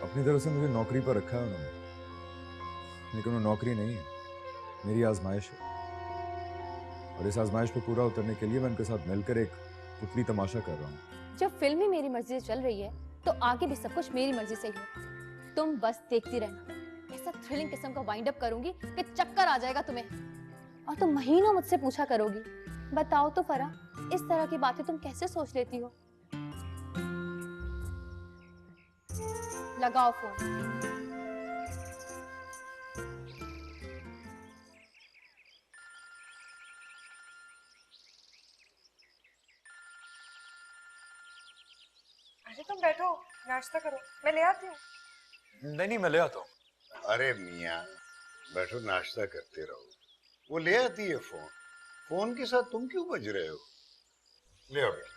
अपनी तरफ से मुझे नौकरी पर रखा है उन्होंने, लेकिन वो नौकरी नहीं है, मेरी आजमाइश है। और इस आजमाइश पे पूरा उतरने के लिए मैं उनके साथ मिलकर एक पुतली तमाशा कर रहा हूँ। जब फिल्म ही मेरी मर्जी से चल रही है तो आगे भी सब कुछ मेरी मर्जी से ही हो। तुम बस देखती रहना, ऐसा थ्रिलिंग किस्म का वाइंड अप करूंगी कि चक्कर आ जाएगा तुम्हें। और तुम महीनों मुझसे पूछा करोगी, बताओ तो फरा, इस तरह की बातें तुम कैसे सोच लेती हो। लगाओ फोन। अरे तुम बैठो, नाश्ता करो, मैं ले आती हूँ। नहीं नहीं, मैं ले आता हूँ। अरे मियाँ, बैठो नाश्ता करते रहो। वो ले आती है फोन। फोन के साथ तुम क्यों बज रहे हो? ले आओ बेटा।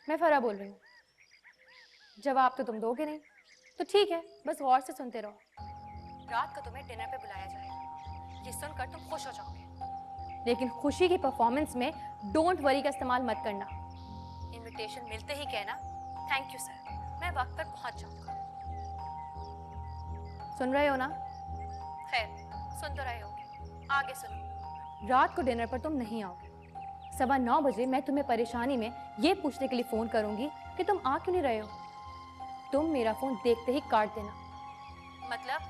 मैं फरा बोल रही हूँ। जवाब तो तुम दोगे नहीं, तो ठीक है, बस गौर से सुनते रहो। रात को तुम्हें डिनर पे बुलाया जाएगा, ये सुनकर तुम खुश हो जाओगे, लेकिन खुशी की परफॉर्मेंस में डोंट वरी का इस्तेमाल मत करना। इनविटेशन मिलते ही कहना थैंक यू सर, मैं वक्त पर पहुंच जाऊंगा। सुन रहे हो ना? खैर, सुन तो रहे होगे, आगे सुनो। रात को डिनर पर तुम नहीं आओगे। 9:15 मैं तुम्हें परेशानी में ये पूछने के लिए फोन करूंगी कि तुम आ क्यों नहीं रहे हो। तुम मेरा फोन देखते ही काट देना, मतलब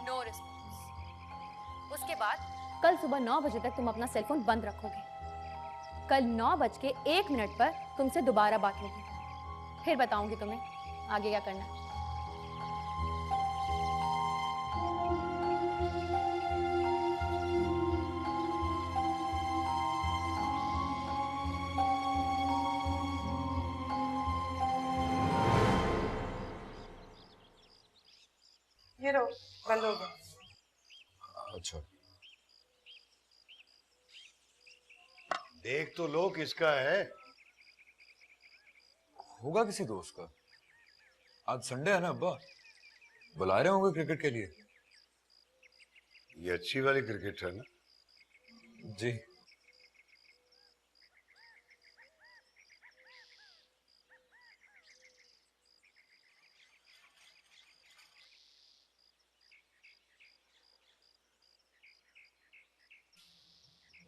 नो रिस्पॉन्स। उसके बाद कल सुबह 9 बजे तक तुम अपना सेलफोन बंद रखोगे। कल 9:01 पर तुमसे दोबारा बात होगी, फिर बताऊंगी तुम्हें आगे क्या करना है। ये लो, बंद हो गया। अच्छा, देख तो लो किसका है। होगा किसी दोस्त का। आज संडे है ना अब्बा, बुला रहे होंगे क्रिकेट के लिए। ये अच्छी वाली क्रिकेट है ना? जी।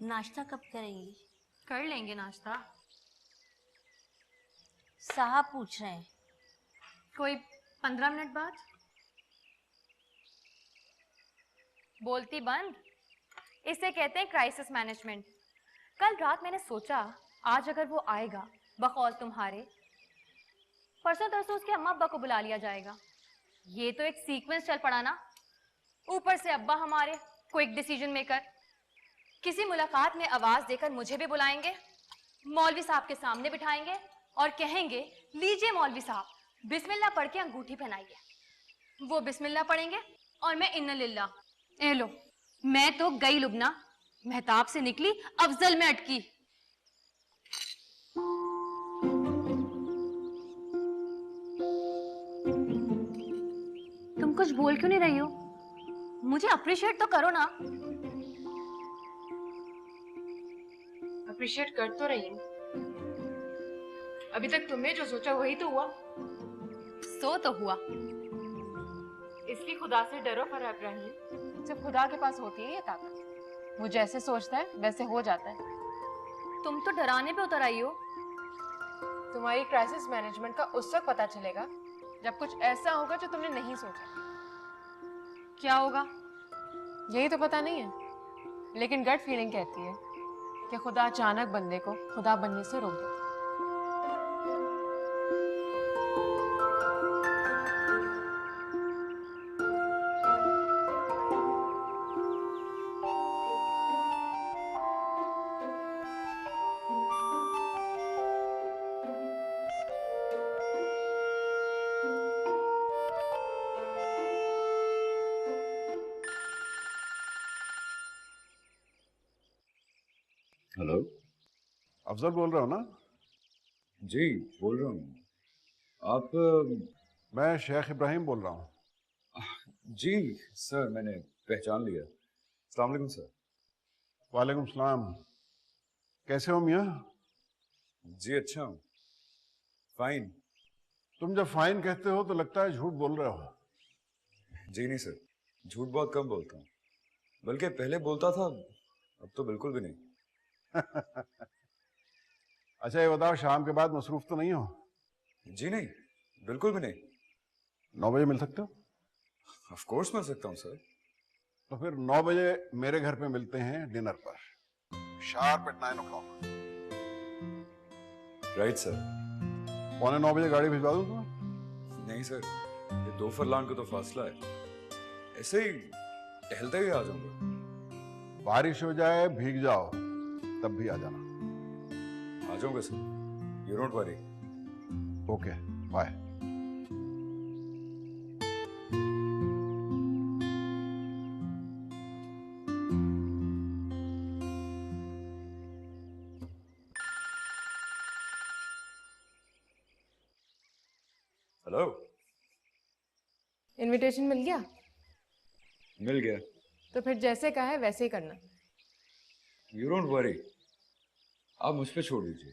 नाश्ता कब करेंगी? कर लेंगे नाश्ता, साहब पूछ रहे हैं। कोई 15 मिनट बाद। बोलती बंद, इसे कहते हैं क्राइसिस मैनेजमेंट। कल रात मैंने सोचा आज अगर वो आएगा बकौल तुम्हारे, परसों तरसों उसके अम्मा अब्बा को बुला लिया जाएगा। ये तो एक सीक्वेंस चल पड़ा ना। ऊपर से अब्बा हमारे क्विक डिसीजन मेकर, किसी मुलाकात में आवाज देकर मुझे भी बुलाएंगे, मौलवी साहब के सामने बिठाएंगे और कहेंगे लीजिए मौलवी साहब बिस्मिल्लाह पढ़ के अंगूठी पहनाइए। वो बिस्मिल्लाह पढ़ेंगे और मैं इन्ना लिल्लाह। ए लो, मैं तो गई लुबना, मेहताब से निकली अफजल में अटकी। तुम कुछ बोल क्यों नहीं रही हो? मुझे अप्रिशिएट तो करो ना। अप्रिशिएट कर तो रही हूँ। अभी तक तुमने जो सोचा वही तो हुआ। सो तो हुआ। इसलिए खुदा से डरो फरा इब्राहिम, जब खुदा के पास होती है ये ताकत, वो जैसे सोचता है वैसे हो जाता है। तुम तो डराने पे उतर आई हो। तुम्हारी क्राइसिस मैनेजमेंट का उस वक्त पता चलेगा जब कुछ ऐसा होगा जो तुमने नहीं सोचा। क्या होगा? यही तो पता नहीं है, लेकिन गट फीलिंग कहती है कि खुदा अचानक बंदे को खुदा बनने से रोक देता है। हेलो, अफजल बोल रहा हो ना? जी बोल रहा हूँ। आप मैं शेख इब्राहिम बोल रहा हूँ। जी सर, मैंने पहचान लिया। अस्सलाम वालेकुम सर। वालेकुम सलाम। कैसे हो मियाँ? जी अच्छा हूँ, फाइन। तुम जब फाइन कहते हो तो लगता है झूठ बोल रहे हो। जी नहीं सर, झूठ बहुत कम बोलता हूँ, बल्कि पहले बोलता था, अब तो बिल्कुल भी नहीं। अच्छा ये बताओ, शाम के बाद मसरूफ तो नहीं हो? जी नहीं, बिल्कुल भी नहीं। 9 बजे मिल सकते हो? ऑफ कोर्स मिल सकता हूँ सर। तो फिर 9 बजे मेरे घर पे मिलते हैं डिनर पर, sharp eight 9 o'clock। Right sir. 8:45 बजे गाड़ी भिजवा दूं तुम्हें? नहीं सर, ये 2 फरलांग का तो फासला है, ऐसे ही टहलते ही आ जाऊंगा। बारिश हो जाए, भीग जाओ, तब भी आ जाना। आ जाऊंगा sir, you don't worry. Okay bye. Hello. Invitation मिल गया? मिल गया। तो फिर जैसे कहा है वैसे ही करना। यू डोंट वरी, आप मुझ पे छोड़ दीजिए।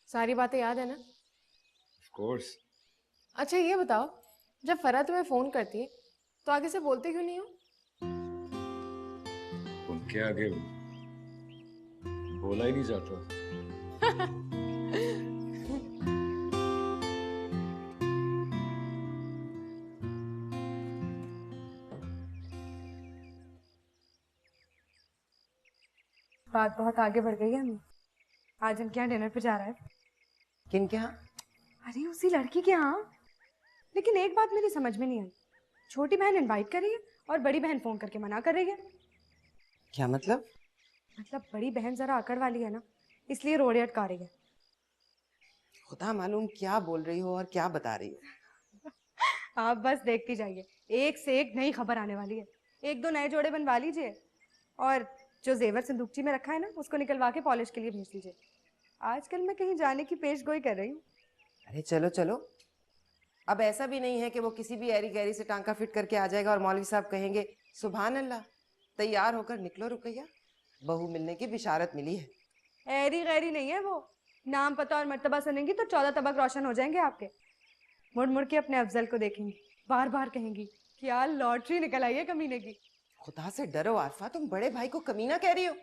सारी बातें याद है ना? Of course. अच्छा ये बताओ, जब फरा तुम्हें फोन करती है तो आगे से बोलते क्यों नहीं हो? उनके आगे बोला ही नहीं जाता। बात बहुत आगे बढ़ गई है हमें। आज इनके यहाँ डिनर पे जा रहा है। किन के यहाँ? अरे उसी लड़की के यहाँ। लेकिन एक बात मेरी समझ में नहीं आई, छोटी बहन इनवाइट कर रही है और बड़ी बहन फोन करके मना कर रही है। क्या मतलब? मतलब बड़ी बहन जरा अकड़ वाली है ना, इसलिए रोड़े अटका रही है। खुदा मालूम क्या बोल रही हो और क्या बता रही हो। आप बस देखती जाइए, एक से एक नई खबर आने वाली है। 1-2 नए जोड़े बनवा लीजिए और जो जेवर संदूकची में रखा है ना, उसको निकलवा के पॉलिश के लिए भेज दीजिए। आजकल मैं कहीं जाने की पेशगोई कर रही हूँ। अरे चलो चलो, अब ऐसा भी नहीं है कि वो किसी भी ऐरी गैरी से टांका फिट करके आ जाएगा और मौलवी साहब कहेंगे सुभान अल्लाह, तैयार होकर निकलो रुकैया, बहू मिलने की बिशारत मिली है। ऐरी गैरी नहीं है वो, नाम पता और मर्तबा सुनेंगी तो 14 तबक रोशन हो जाएंगे आपके। मुड़ मुड़ के अपने अफजल को देखेंगी, बार बार कहेंगी क्या लॉटरी निकल आई है कमीने की। खुदा से डरो आरफा, तुम बड़े भाई को कमीना कह रही हो।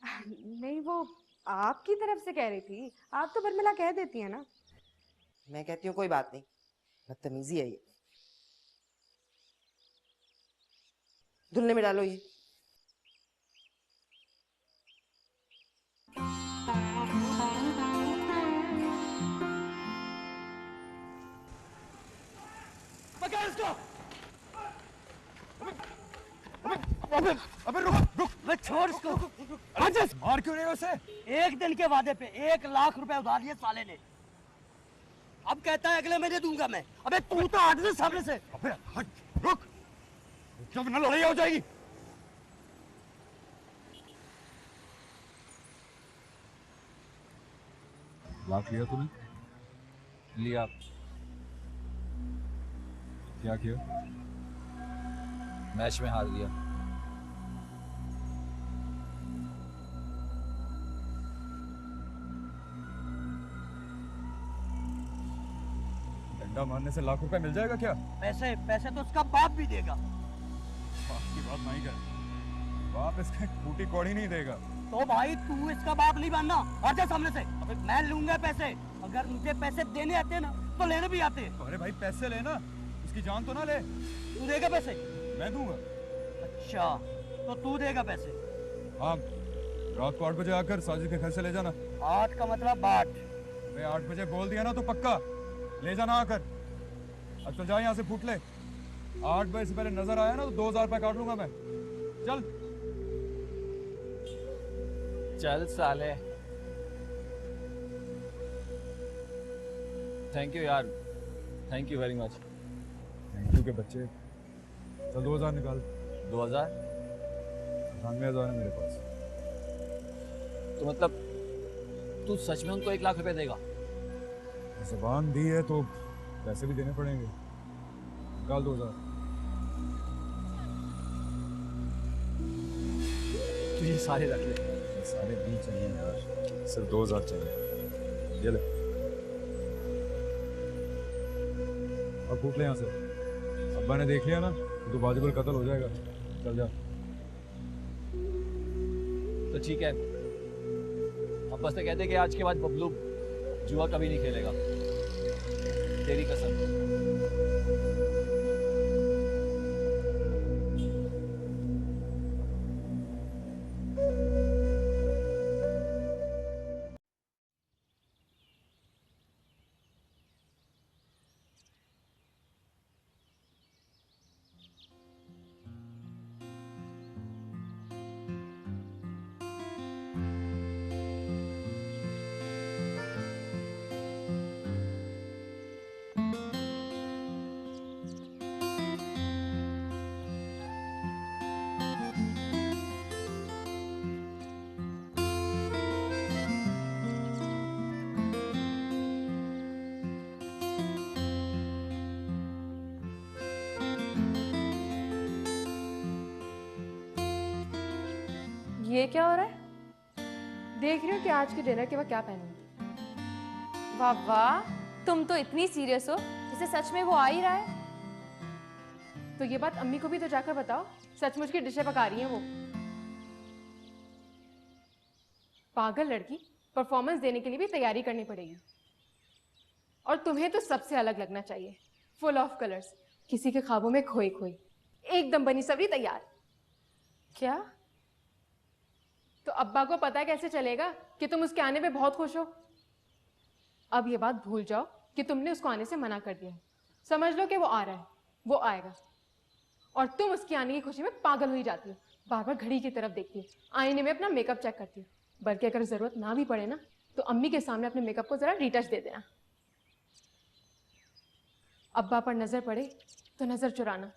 नहीं, वो आपकी तरफ से कह रही थी, आप तो बरमिला कह देती है ना। मैं कहती हूँ कोई बात नहीं, बदतमीजी है ये। धुलने में डालो ये। पकड़ इसको। अबे रुक रुक, मैं छोड़ इसको। मार क्यों रहे हो उसे? एक दिन के वादे पे 1 लाख रुपए उधार लिए साले ने, अब कहता है अगले महीने दूंगा मैं। अबे तू तो हट दे सामने से। अबे हट, रुक, जब ना लड़ाई हो जाएगी। लाख लिया तूने? लिया। क्या किया? मैच में हार गया। डंडा मारने से लाख रुपए मिल जाएगा क्या? पैसे पैसे तो उसका बाप भी देगा। बाप की बात नहीं कर, बाप इसका टूटी कौड़ी नहीं देगा। तो भाई तू इसका बाप नहीं बनना, हट जा सामने से। अबे मैं लूंगा पैसे, अगर मुझे पैसे देने आते ना तो लेने भी आते। अरे भाई पैसे लेना, उसकी जान तो ना ले। तू देगा पैसे? मैं दूंगा। अच्छा तो तू देगा पैसे? हाँ, रात को 8 बजे आकर साजिद के घर से ले जाना। 8 का मतलब 8? मैं 8 बजे बोल दिया ना तो पक्का ले जाना आकर। अब चल जा यहाँ से, फूट ले। 8 बजे से पहले नजर आया ना तो 2000 रुपए काट लूंगा मैं। चल चल साले। थैंक यू यार, thank you very much. Thank you के बच्चे। चल 2000 निकाल। 2000? 98,000 है मेरे पास। तो मतलब तू सच में उनको 1 लाख रुपए देगा? ज़बान दी है तो पैसे भी देने पड़ेंगे। निकाल 2000। तू ये सारे रख ले। ये सारे नहीं चाहिए यार, सिर्फ 2000 चाहिए। ये ले, अब फूट ले यहाँ से। अब्बा ने देख लिया ना तो वाजिबुल कत्ल हो जाएगा। चल जा। तो ठीक है, अब बस तो कहते कि आज के बाद बबलू जुआ कभी नहीं खेलेगा, तेरी कसम। ये क्या हो रहा है? देख रही हो कि आज के डिनर के बाद क्या पहनूंगी। वाह वाह, तुम तो इतनी सीरियस हो जैसे सच में वो आ ही रहा है। तो ये बात अम्मी को भी तो जाकर बताओ, सचमुच की डिशें पका रही हैं वो। पागल लड़की, परफॉर्मेंस देने के लिए भी तैयारी करनी पड़ेगी। और तुम्हें तो सबसे अलग लगना चाहिए, फुल ऑफ कलर्स, किसी के ख्वाबों में खोई खोई, एकदम बनी सब्री तैयार। क्या? तो अब्बा को पता कैसे चलेगा कि तुम उसके आने पे बहुत खुश हो? अब ये बात भूल जाओ कि तुमने उसको आने से मना कर दिया है। समझ लो कि वो आ रहा है, वो आएगा, और तुम उसके आने की खुशी में पागल हो ही जाती हो। बार बार घड़ी की तरफ देखती हो, आईने में अपना मेकअप चेक करती हो। बल्कि अगर जरूरत ना भी पड़े ना, तो अम्मी के सामने अपने मेकअप को जरा रीटच दे देना। अब्बा पर नजर पड़े तो नजर चुराना,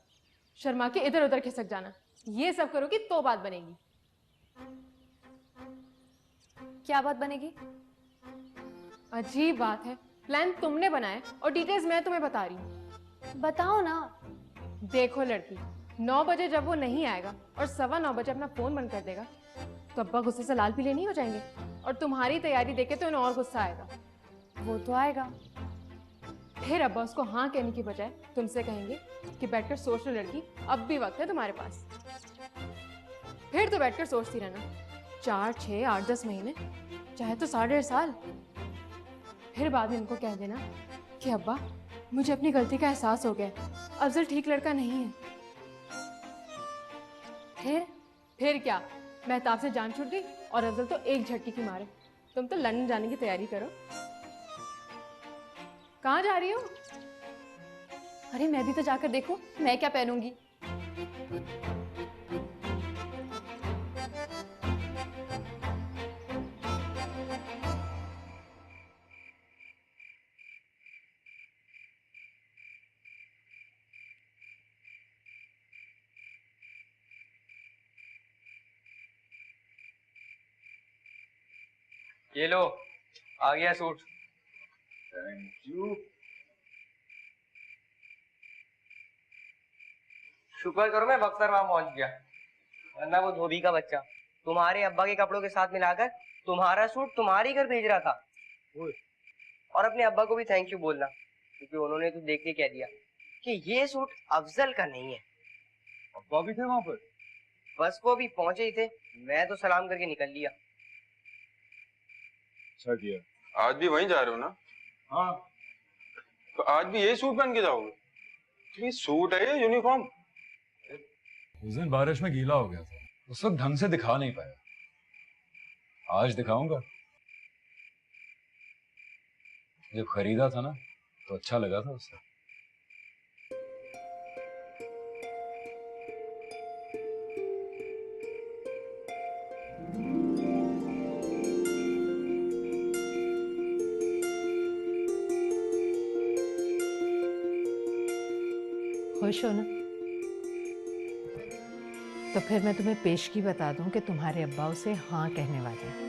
शर्मा के इधर उधर खिसक जाना। ये सब करोगी तो बात बनेगी। क्या बात बनेगी? अजीब बात है, प्लान तुमने बनाया और डिटेल्स मैं तुम्हें बता रही हूँ। बताओ ना। देखो लड़की, 9 बजे जब वो नहीं आएगा और 9:15 बजे अपना फोन बंद कर देगा, तो अब्बा गुस्से से लाल पीले नहीं हो जाएंगे, और तुम्हारी तैयारी देखे तो उन्हें और गुस्सा आएगा। वो तो आएगा। फिर अब्बा उसको हाँ कहने की बजाय तुमसे कहेंगे कि बैठकर सोच लो लड़की, अब भी वक्त है तुम्हारे पास। फिर तो बैठकर सोचती रहना, 4, 6, 8, 10 महीने, चाहे तो 1.5 साल। फिर बाद में इनको कह देना कि अब्बा मुझे अपनी गलती का एहसास हो गया, अफजल ठीक लड़का नहीं है। फिर क्या, मेहताब से जान छूट गई और अफजल तो एक झटके की मारे। तुम तो लंदन जाने की तैयारी करो। कहाँ जा रही हो? अरे मैं भी तो जाकर देखूं मैं क्या पहनूंगी। ये लो, आ गया सूट। Thank you. शुक्र करो मैं वक्त पर वहां पहुंच गया, वरना वो धोबी का बच्चा तुम्हारे अब्बा के कपड़ों के साथ मिलाकर तुम्हारा सूट तुम्हारे घर भेज रहा था। और अपने अब्बा को भी थैंक यू बोलना, क्योंकि उन्होंने तो देख के कह दिया कि ये सूट अफजल का नहीं है। अब्बा भी थे वहां पर? बस वो अभी पहुंचे ही थे, मैं तो सलाम करके निकल लिया। अच्छा किया। आज भी वहीं जा रहे हो ना? हाँ। तो आज भी यही सूट पहन के जाओगे? तो ये सूट है या यूनिफॉर्म? उस दिन बारिश में गीला हो गया था, उस वक्त ढंग से दिखा नहीं पाया। आज दिखाऊंगा। जब खरीदा था ना तो अच्छा लगा था उसे। खुश हो ना? तो फिर मैं तुम्हें पेशगी बता दूं कि तुम्हारे अब्बा उसे हाँ कहने वाले हैं।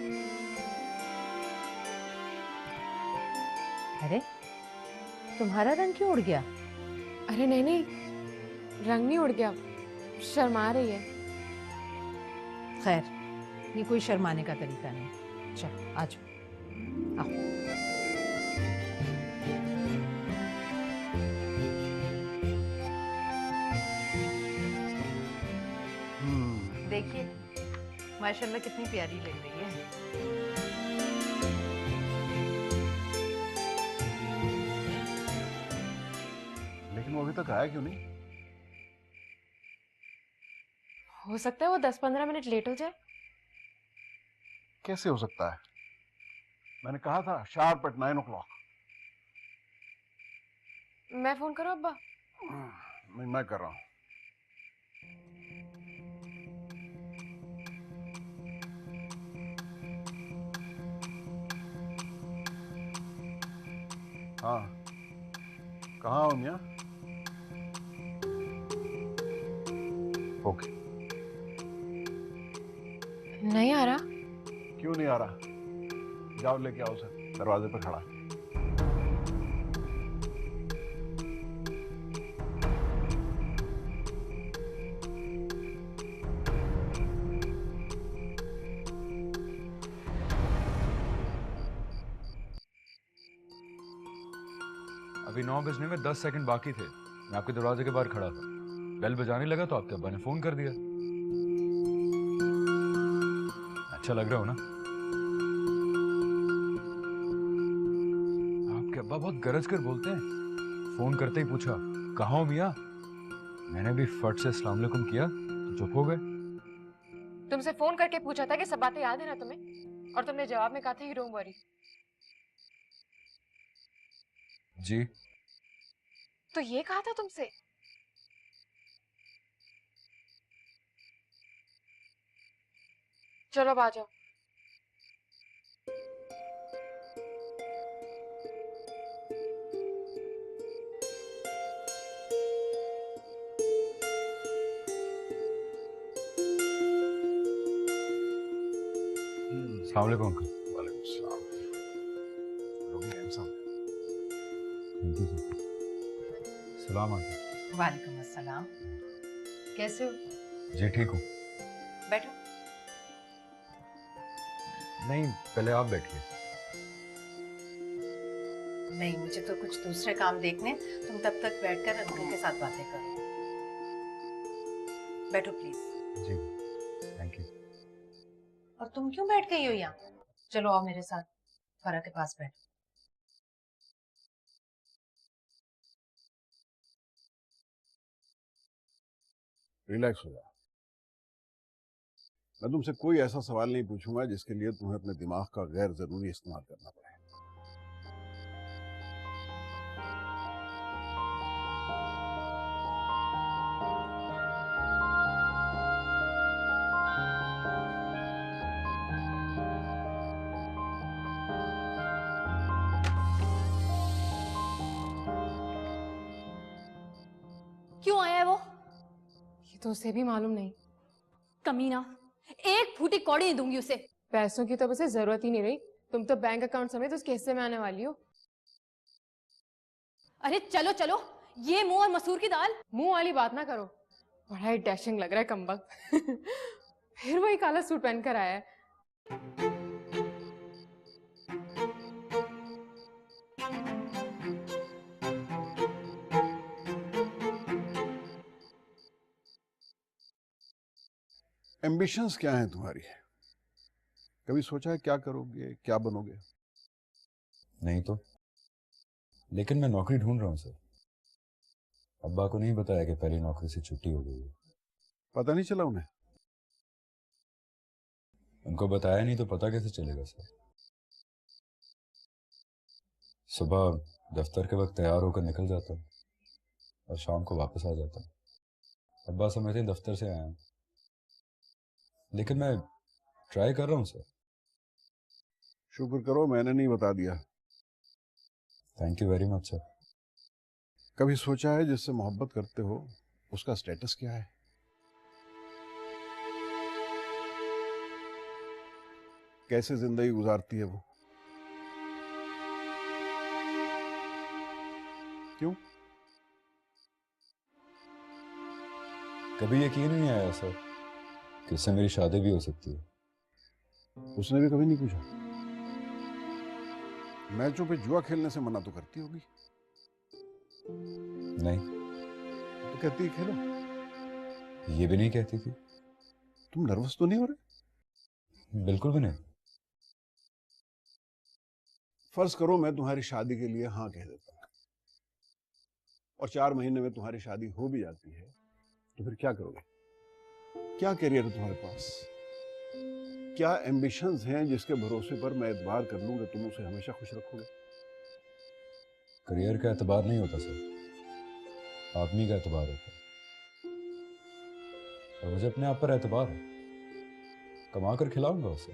अरे तुम्हारा रंग क्यों उड़ गया? अरे नहीं नहीं, रंग नहीं उड़ गया, शर्मा रही है। खैर, ये कोई शर्माने का तरीका नहीं। चलो आ जाओ, आओ। देखिए माशाल्लाह कितनी प्यारी लग रही है। लेकिन वो अभी तक आया क्यों नहीं? हो सकता है वो 10-15 मिनट लेट हो जाए। कैसे हो सकता है? मैंने कहा था शार्प एट 9 o'clock। मैं फोन करूं अब्बा? नहीं, मैं कर रहा हूँ। हाँ, कहाँ हो मियाँ? ओके। नहीं आ रहा। क्यों नहीं आ रहा? जाओ लेके आओ सर, दरवाजे पे खड़ा है। अभी 9 बजने में 10 सेकंड बाकी थे। मैं आपके दरवाजे के बाहर खड़ा था, बेल बजाने लगा तो आपके अब्बा ने फोन कर दिया। अच्छा लग रहा हो ना? आपके अब्बा बहुत गरज कर बोलते हैं। फोन करते ही पूछा कहाँ हो मियाँ। मैंने भी फट से अस्सलाम वालेकुम किया तो चुप हो गए। तुमसे फोन करके पूछा था कि सब बातें याद है ना तुम्हें, और तुमने जवाब में कहा था डोंट वरी। जी तो ये कहा था तुमसे? चलो अब आ जाओ। अस्सलाम वालेकुम अंकल। वालेकुम सलाम। रोगी हैंडसम। Thank you sir. सलाम अंकल। वालेकुम अस्सलाम। कैसे हो? जी ठीक हूँ। बैठो। नहीं, पहले आप बैठिए। नहीं, मुझे तो कुछ दूसरे काम देखने, तुम तब तक बैठकर अंकल के साथ बातें करो। बैठो प्लीज। Ji thank you. और तुम क्यों बैठ गई हो यहाँ? चलो आओ मेरे साथ, फरा के पास बैठो। रिलैक्स हो जाओ। मैं तुमसे कोई ऐसा सवाल नहीं पूछूंगा जिसके लिए तुम्हें अपने दिमाग का गैर जरूरी इस्तेमाल करना पड़े। क्यों आया है वो? ये तो उसे भी मालूम नहीं। कमीना, एक फूटी कौड़ी नहीं दूंगी उसे। पैसों की तो अब उसे जरूरत ही नहीं रही, तुम तो बैंक अकाउंट समेत उसके हिस्से में आने वाली हो। अरे चलो चलो, ये मुंह और मसूर की दाल। मुंह वाली बात ना करो, बड़ा ही डैशिंग लग रहा है कमबख्त। फिर वही काला सूट पहनकर आया है। एम्बिशंस क्या हैं तुम्हारी? कभी सोचा है क्या करोगे, क्या बनोगे? नहीं तो, लेकिन मैं नौकरी ढूंढ रहा हूँ सर। अब्बा को नहीं बताया कि पहली नौकरी से छुट्टी हो गई है। पता नहीं चला उन्हें? उनको बताया नहीं तो पता कैसे चलेगा सर? सुबह दफ्तर के वक्त तैयार होकर निकल जाता हूँ और शाम को वापस आ जाता हूँ। अब्बा समझते दफ्तर से आया हूँ, लेकिन मैं ट्राई कर रहा हूँ सर। शुक्र करो मैंने नहीं बता दिया। Thank you very much sir. कभी सोचा है जिससे मोहब्बत करते हो उसका स्टेटस क्या है? कैसे जिंदगी गुजारती है वो? क्यों? कभी यकीन ही नहीं आया सर कि इससे मेरी शादी भी हो सकती है। उसने भी कभी नहीं पूछा? मैचों पे जुआ खेलने से मना तो करती होगी। नहीं, तो कहती है खेलो। ये भी नहीं कहती थी। तुम नर्वस तो नहीं हो रहे? बिल्कुल भी नहीं। फर्ज करो मैं तुम्हारी शादी के लिए हाँ कह देता हूं और 4 महीने में तुम्हारी शादी हो भी जाती है, तो फिर क्या करोगे? क्या करियर है तुम्हारे पास? क्या एम्बिशंस हैं जिसके भरोसे पर मैं एतबार कर लूंगा तुम उसे हमेशा खुश रखोगे? करियर का एतबार नहीं होता सर, आदमी का एतबार होता है। और मुझे अपने आप पर एतबार है। कमा कर खिलाऊंगा उसे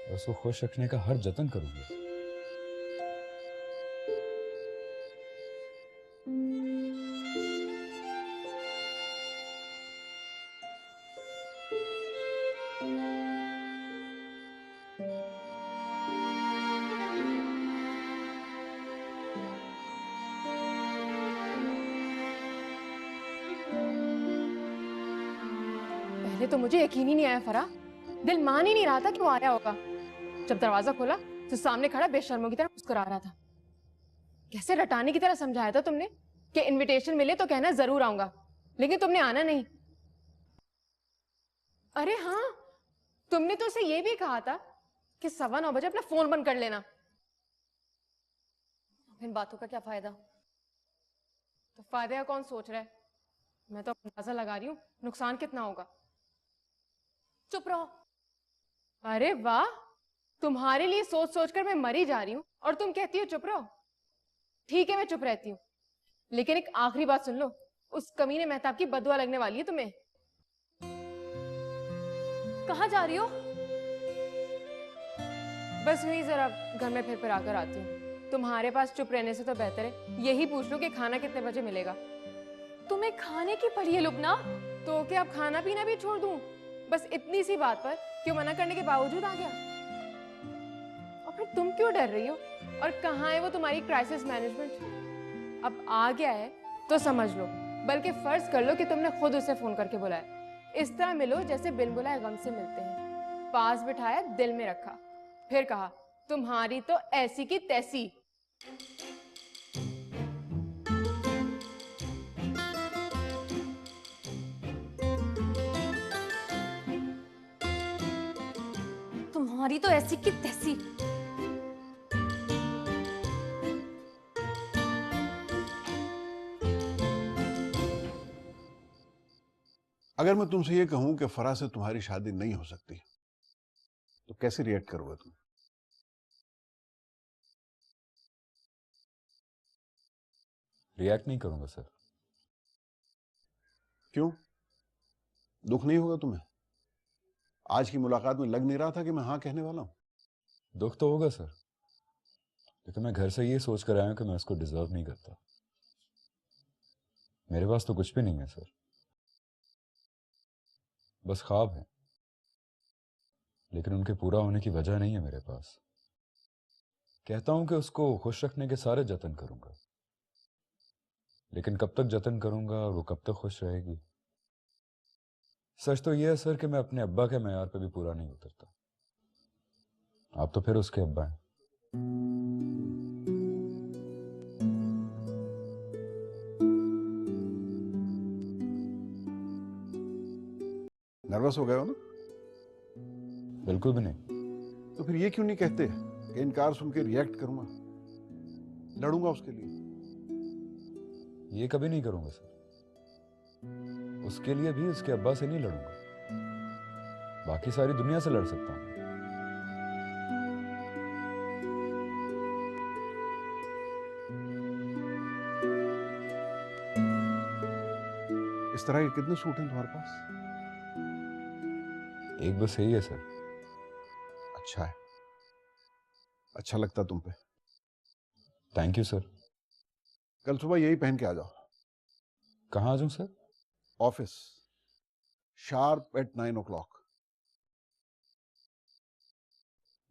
और उसको खुश रखने का हर जतन करूंगा। पहले तो मुझे यकीन ही नहीं आया फरा, दिल मान ही नहीं रहा था कि वो आया होगा। जब दरवाजा खोला तो सामने खड़ा बेशर्मों की तरह मुस्कुरा रहा था। कैसे रटाने की तरह समझाया था तुमने कि इनविटेशन मिले तो कहना जरूर आऊंगा, लेकिन तुमने आना नहीं। अरे हाँ, तुमने तो उसे ये भी कहा था कि 9:15 बजे अपना फोन बंद कर लेना। इन बातों का क्या फायदा? तो फायदे का कौन सोच रहा है? मैं तो अंदाजा लगा रही हूँ नुकसान कितना होगा। चुप रहो। अरे वाह, तुम्हारे लिए सोच सोचकर मैं मरी जा रही हूँ और तुम कहती हो चुप रहो। ठीक है, मैं चुप रहती हूँ, लेकिन एक आखिरी बात सुन लो, उस कमीने मेहताब की बदुआ लगने वाली है तुम्हें। कहाँ जा रही हो? बस यूं ही जरा घर में फिर आकर आती हूँ। तुम्हारे पास चुप रहने से तो बेहतर है यही पूछ लो कि खाना कितने बजे मिलेगा। तुम्हें खाने की पड़ी है लुबना। तो क्या अब खाना पीना भी छोड़ दूं? बस इतनी सी बात पर क्यों मना करने के बावजूद आ गया? और फिर तुम क्यों डर रही हो? और कहाँ है वो तुम्हारी क्राइसिस मैनेजमेंट? अब आ गया है तो समझ लो, बल्कि फर्ज कर लो कि तुमने खुद उसे फोन करके बुलाया। इस तरह मिलो जैसे बिन बुलाए गम से मिलते हैं। पास बिठाया, दिल में रखा, फिर कहा तुम्हारी तो ऐसी की तैसी। तुम्हारी तो ऐसी की तैसी। अगर मैं तुमसे ये कहूं कि फराह से तुम्हारी शादी नहीं हो सकती, तो कैसे रिएक्ट करोगे तुम? रिएक्ट नहीं करूंगा सर। क्यों? दुख नहीं होगा तुम्हें? आज की मुलाकात में लग नहीं रहा था कि मैं हाँ कहने वाला हूं। दुख तो होगा सर, लेकिन मैं घर से ये सोच कर आया हूं कि मैं उसको डिजर्व नहीं करता। मेरे पास तो कुछ भी नहीं है सर, बस ख्वाब है, लेकिन उनके पूरा होने की वजह नहीं है मेरे पास। कहता हूं कि उसको खुश रखने के सारे जतन करूंगा, लेकिन कब तक जतन करूंगा और वो कब तक खुश रहेगी? सच तो यह है सर कि मैं अपने अब्बा के मैयार पे भी पूरा नहीं उतरता। आप तो फिर उसके अब्बा हैं। नर्वस हो गए हो ना? बिल्कुल भी नहीं। तो फिर ये क्यों नहीं कहते कि इनकार सुन के रिएक्ट करूंगा, लड़ूंगा उसके लिए? ये कभी नहीं करूंगा सर। उसके लिए भी उसके अब्बा से नहीं लड़ूंगा, बाकी सारी दुनिया से लड़ सकता हूं। इस तरह के कितने सूट हैं तुम्हारे पास? एक बस यही है सर। अच्छा है, अच्छा लगता तुम पे। Thank you sir. कल सुबह यही पहन के आ जाओ। कहाँ आ जाऊं sir? Office sharp eight 9 o'clock,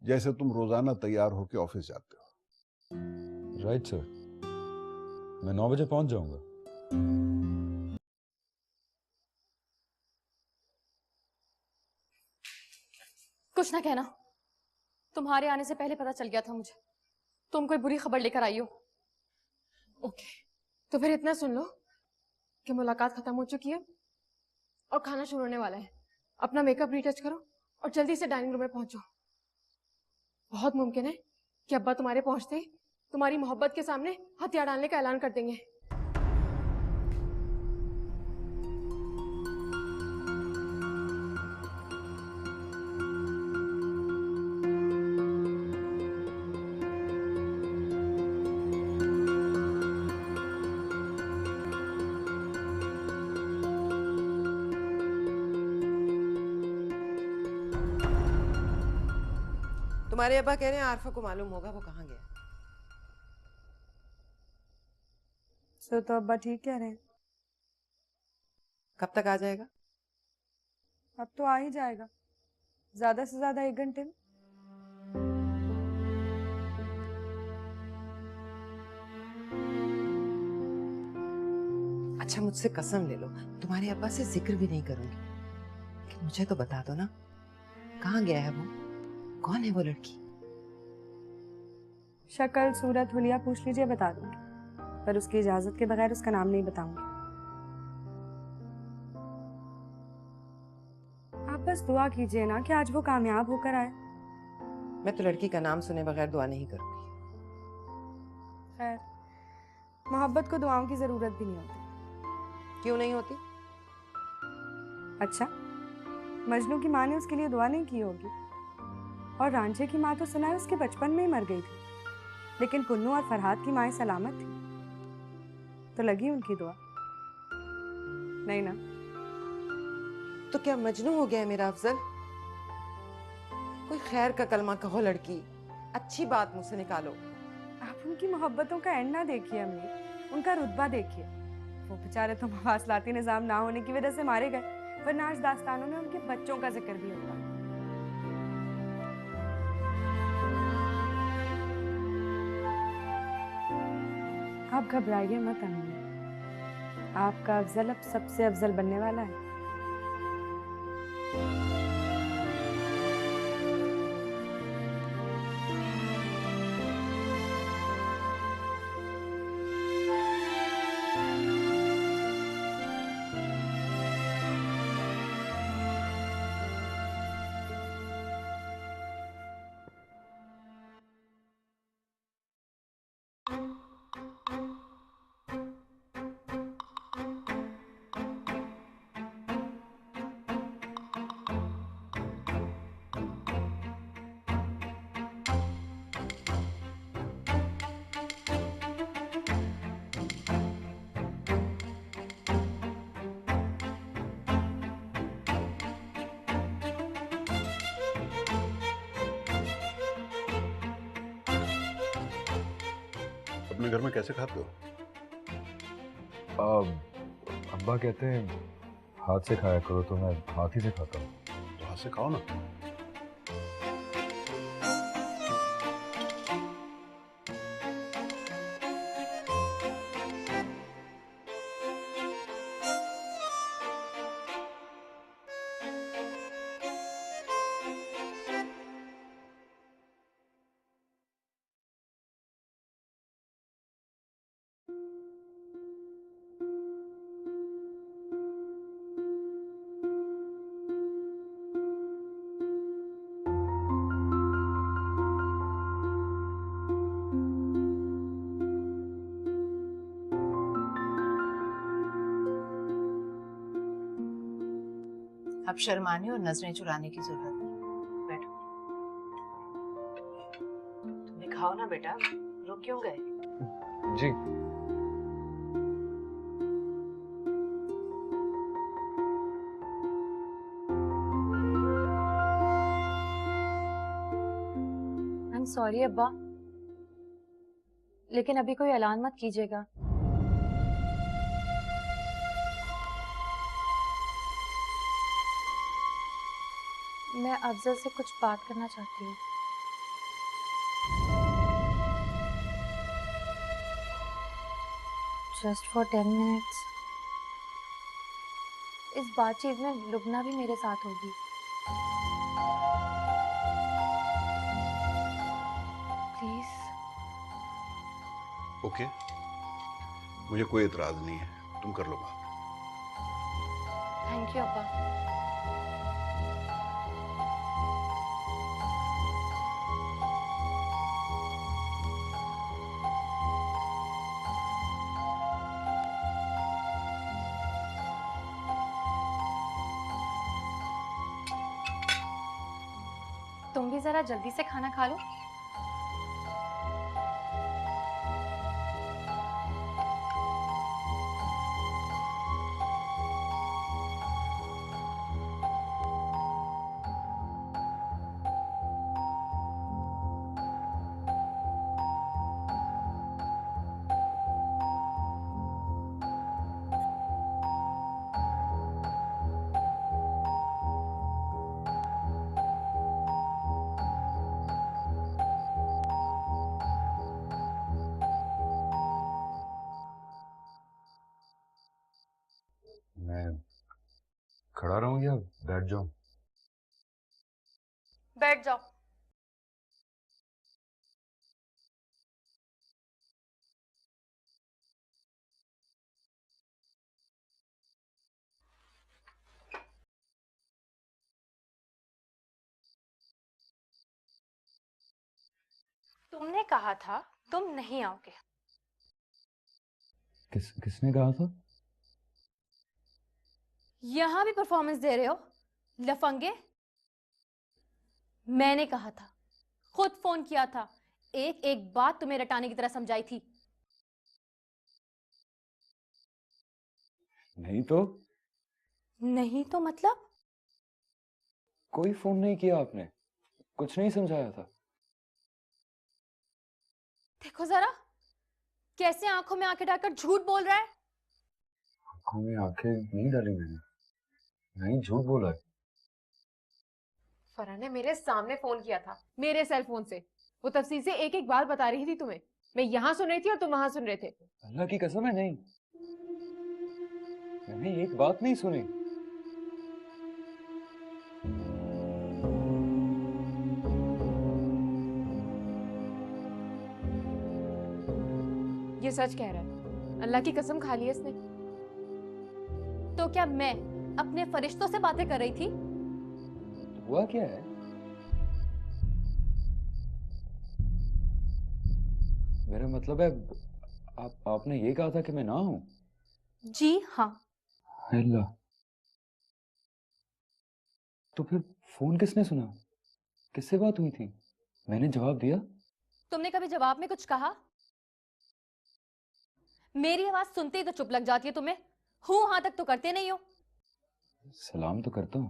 जैसे तुम रोजाना तैयार होके ऑफिस जाते हो। Right sir. मैं 9 बजे पहुंच जाऊंगा। कुछ ना कहना, तुम्हारे आने से पहले पता चल गया था मुझे तुम कोई बुरी खबर लेकर आई हो। ओके, तो फिर इतना सुन लो कि मुलाकात खत्म हो चुकी है और खाना शुरू होने वाला है। अपना मेकअप रीटच करो और जल्दी से डाइनिंग रूम में पहुंचो। बहुत मुमकिन है कि अब्बा तुम्हारे पहुंचते ही तुम्हारी मोहब्बत के सामने हथियार डालने का ऐलान कर देंगे। तुम्हारे अब्बा कह रहे हैं आरफा को मालूम होगा वो कहाँ गया। तो अब्बा ठीक कह रहे हैं। कब तक आ जाएगा? अब तो आ ही जाएगा, ज्यादा से ज्यादा 1 घंटे में। अच्छा मुझसे कसम ले लो, तुम्हारे अब्बा से जिक्र भी नहीं करूंगी, लेकिन मुझे तो बता दो ना कहाँ गया है वो, कौन है वो लड़की? शक्ल सूरत हुलिया पूछ लीजिए, बता दूंगी, पर उसकी इजाजत के बगैर उसका नाम नहीं बताऊंगी। आप बस दुआ कीजिए ना कि आज वो कामयाब होकर आए। मैं तो लड़की का नाम सुने बगैर दुआ नहीं करूंगी। खैर, मोहब्बत को दुआओं की जरूरत भी नहीं होती। क्यों नहीं होती? अच्छा, मजनू की माँ ने उसके लिए दुआ नहीं की होगी, और रांझे की माँ तो सुना है उसके बचपन में ही मर गई थी, लेकिन पुन्नू और फरहाद की माँ सलामत थी, तो लगी उनकी दुआ। नहीं ना? तो क्या मजनू हो गया है मेरा अफजल? कोई खैर का कलमा कहो लड़की, अच्छी बात मुझसे निकालो। आप उनकी मोहब्बतों का एंड ना देखिए अम्मी, उनका रुतबा देखिए। वो बेचारे तो मवासलाती निजाम ना होने की वजह से मारे गए, वरना आज दास्तानों में उनके बच्चों का जिक्र भी होता। आप घबराइए मत अम्मी, आपका अफजल अब सबसे अफजल बनने वाला है। अपने घर में कैसे खाते हो? अब्बा कहते हैं हाथ से खाया करो, तो मैं हाथ ही से खाता हूँ। तो हाथ से खाओ ना। अब शर्माने और नजरें चुराने की जरूरत नहीं। बैठो। तुम्हें खाओ ना बेटा, रुक क्यों गए? जी। आई एम सॉरी अब्बा, लेकिन अभी कोई ऐलान मत कीजिएगा। मैं अफजल से कुछ बात करना चाहती हूँ। Just for 10 minutes. इस बातचीत में लुबना भी मेरे साथ होगी। प्लीज। ओके, मुझे कोई एतराज नहीं है, तुम कर लो बात। थैंक यू अब्बा। तुम भी जरा जल्दी से खाना खा लो। मैं खड़ा रहूं या बैठ जाऊं? बैठ जाओ। तुमने कहा था तुम नहीं आओगे। किसने कहा था? यहां भी परफॉर्मेंस दे रहे हो लफंगे। मैंने कहा था, खुद फोन किया था, एक एक बात तुम्हें रटाने की तरह समझाई थी। नहीं तो? नहीं तो मतलब? कोई फोन नहीं किया आपने, कुछ नहीं समझाया था। देखो जरा कैसे आंखों में आंखें डालकर झूठ बोल रहा है। आंखों में आंखें नहीं डाली मैंने, नहीं झूठ बोला है। फरहान ने मेरे सामने फोन किया था, मेरे सेल फोन से। वो तफसील से एक एक बात बता रही थी तुम्हें। मैं यहाँ सुन रही थी और तुम वहां सुन रहे थे। अल्लाह की कसम है नहीं, मैंने एक बात नहीं सुनी। ये सच कह रहा है, अल्लाह की कसम खा ली इसने। तो क्या मैं अपने फरिश्तों से बातें कर रही थी? हुआ क्या है? मेरा मतलब है आपने ये कहा था कि मैं ना हूं? जी हाँ। अल्लाह, तो फिर फोन किसने सुना? किससे बात हुई थी? मैंने जवाब दिया? तुमने कभी जवाब में कुछ कहा? मेरी आवाज सुनते ही तो चुप लग जाती है तुम्हें। हूं हां तक तो करते नहीं हो। सलाम तो करता हूं,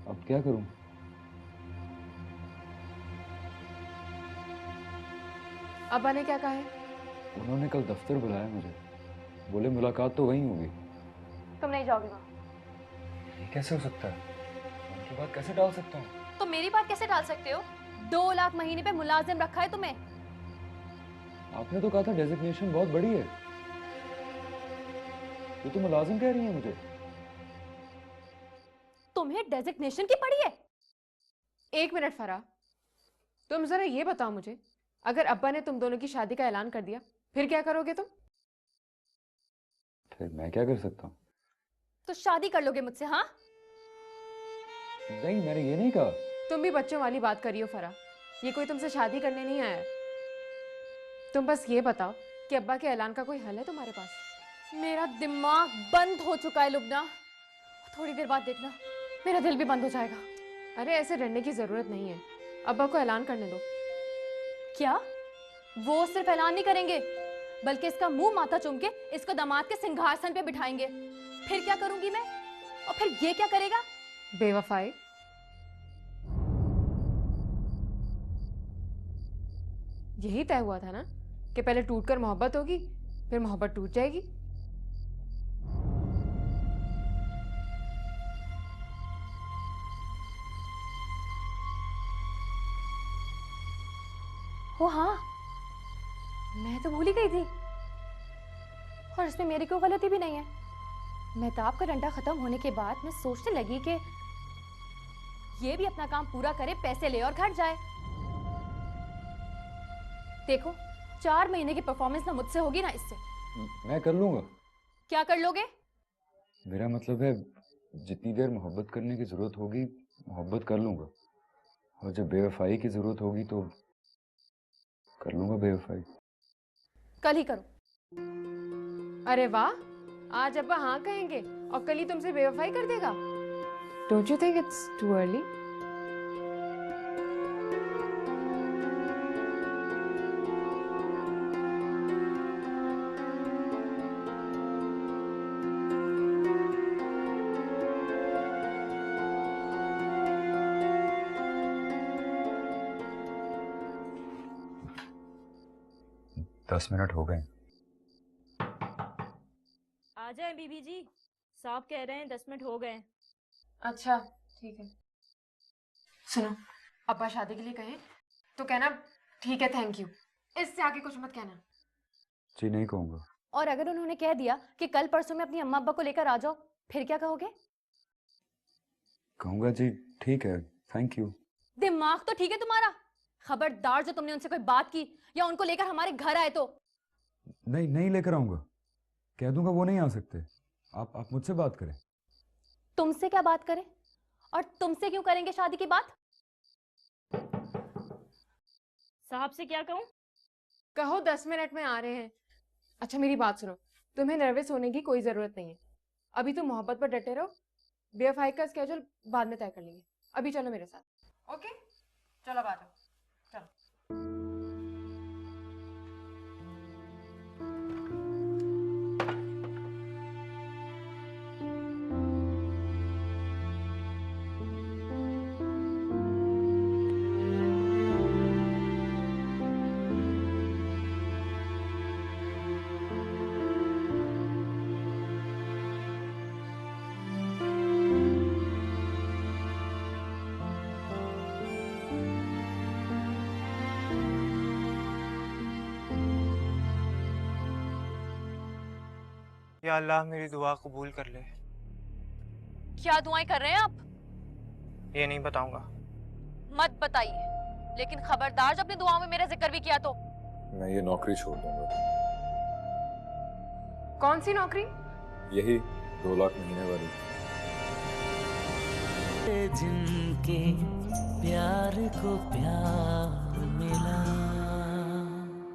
अब क्या करूं? अब्बा ने क्या कहा है? उन्होंने कल दफ्तर बुलाया मुझे, बोले मुलाकात तो वहीं होगी। तुम नहीं जाओगे वहां। ये कैसे हो सकता है? उनकी बात कैसे टाल सकता हूँ? तो मेरी बात कैसे टाल सकते हो? 2 लाख महीने पे मुलाजिम रखा है तुम्हें। आपने तो कहा था डेजिग्नेशन बहुत बड़ी है, ये तो मुलाजिम कह रही है मुझे। तुम्हें डेजिग्नेशन की पड़ी है? एक मिनट फरा, तुम जरा ये बताओ मुझे, अगर अब्बा ने तुम दोनों की शादी का ऐलान कर दिया फिर क्या करोगे तुम? फिर मैं क्या कर सकता हूँ? तो शादी कर लोगे मुझसे? हाँ। नहीं, मैंने ये नहीं कहा। तुम भी बच्चों वाली बात करियो फरा, ये कोई तुमसे शादी करने नहीं आया। तुम बस ये बताओ कि अब्बा के ऐलान का कोई हल है तुम्हारे पास? मेरा दिमाग बंद हो चुका है लुबना, थोड़ी देर बाद देखना मेरा दिल भी बंद हो जाएगा। अरे ऐसे डरने की जरूरत नहीं है, अब्बा को ऐलान करने दो। क्या वो सिर्फ ऐलान नहीं करेंगे बल्कि इसका मुंह माथा चूम के इसको दामाद के सिंहासन पे बिठाएंगे? फिर क्या करूंगी मैं? और फिर ये क्या करेगा? बेवफाई। यही तय हुआ था ना कि पहले टूटकर मोहब्बत होगी, फिर मोहब्बत टूट जाएगी। ओ हाँ, मैं तो भूल ही गई थी, और इसमें मेरी कोई गलती भी नहीं है। मेहताब का डंडा खत्म होने के बाद मैं सोचने लगी कि ये भी अपना काम पूरा करे, पैसे ले और घर जाए। देखो 4 महीने की परफॉर्मेंस ना मुझसे होगी ना इससे। मैं कर लूंगा। क्या कर लोगे? मेरा मतलब है जितनी देर मोहब्बत करने की जरूरत होगी मोहब्बत कर लूंगा, और जब बेवफाई की जरूरत होगी तो कर लूंगा बेवफाई। कल ही करो। अरे वाह, आज अब्बा हाँ कहेंगे और कल ही तुमसे बेवफाई कर देगा। Don't you think it's too early? दस मिनट हो गए। आ जाए बीबी जी, साहब कह रहे हैं 10 मिनट हो गए। अच्छा ठीक है। सुनो, अब्बा शादी के लिए कहें तो कहना ठीक है थैंक यू, इससे आगे कुछ मत कहना। जी नहीं कहूंगा। और अगर उन्होंने कह दिया कि कल परसों में अपनी अम्मा अब्बा को लेकर आ जाओ, फिर क्या कहोगे? कहूंगा जी ठीक है थैंक यू। दिमाग तो ठीक है तुम्हारा? खबरदार जो तुमने उनसे कोई बात की या उनको लेकर हमारे घर आए तो। नहीं नहीं लेकर आऊंगा, कह दूंगा वो नहीं आ सकते। आप मुझसे बात करें। तुमसे क्या बात करें? और तुमसे क्यों करेंगे शादी की बात? साहब से क्या कहूँ? कहो 10 मिनट में आ रहे हैं। अच्छा मेरी बात सुनो, तुम्हें नर्वस होने की कोई जरूरत नहीं है। अभी तुम मोहब्बत पर डटे रहो, बेवफाई का स्केड्यूल बाद में तय कर लेंगे। अभी चलो मेरे साथ। ओके चलो बात हो, चलो। या अल्लाह मेरी दुआ कबूल कर ले। क्या दुआएं कर रहे हैं आप? ये नहीं बताऊंगा। मत बताइए, लेकिन खबरदार जब अपनी दुआओं में मेरा जिक्र भी किया तो। मैं ये नौकरी छोड़ दूंगा। कौन सी नौकरी? यही 2 लाख महीने वाली। जिनके प्यार को प्यार मिला